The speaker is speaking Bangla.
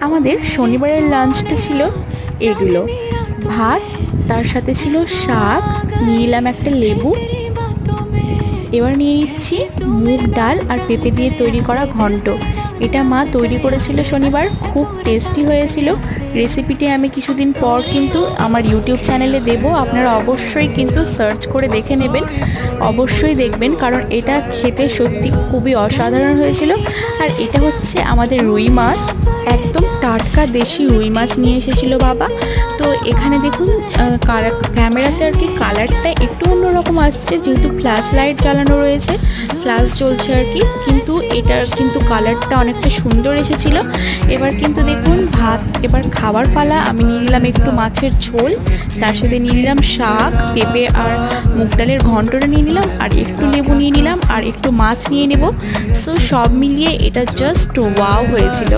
আমাদের শনিবারের লাঞ্চটা ছিল এগুলো, ভাত, তার সাথে ছিল শাক, নিয়ে নিলাম একটা লেবু। এবার নিয়ে নিচ্ছি মুগ ডাল আর পেঁপে দিয়ে তৈরি করা ঘন্ট। এটা মা তৈরি করেছিল শনিবার, খুব টেস্টি হয়েছিল। রেসিপিটি আমি কিছুদিন পর কিন্তু আমার ইউটিউব চ্যানেলে দেব, আপনারা অবশ্যই কিন্তু সার্চ করে দেখে নেবেন, অবশ্যই দেখবেন, কারণ এটা খেতে সত্যি খুবই অসাধারণ হয়েছিল। আর এটা হচ্ছে আমাদের রুই মাছ, একদম টাটকা দেশি রুই মাছ নিয়ে এসেছিল বাবা। তো এখানে দেখুন ক্যামেরাতে আর কি কালারটা একটু অন্যরকম আসছে, যেহেতু ফ্ল্যাশ লাইট জ্বালানো রয়েছে, ফ্ল্যাশ জ্বলছে আর কি, কিন্তু এটার কিন্তু কালারটা অনেকটা সুন্দর এসেছিল। এবার কিন্তু দেখুন ভাত, এবার খাবার পালা। আমি নিয়ে নিলাম একটু মাছের ঝোল, তার সাথে নিয়ে নিলাম শাক, পেঁপে আর মুগ ডালের ঘন্টটা নিয়ে নিলাম, আর একটু লেবু নিয়ে নিলাম, আর একটু মাছ নিয়ে নেব। সো সব মিলিয়ে এটা জাস্ট ওয়াও হয়েছিল।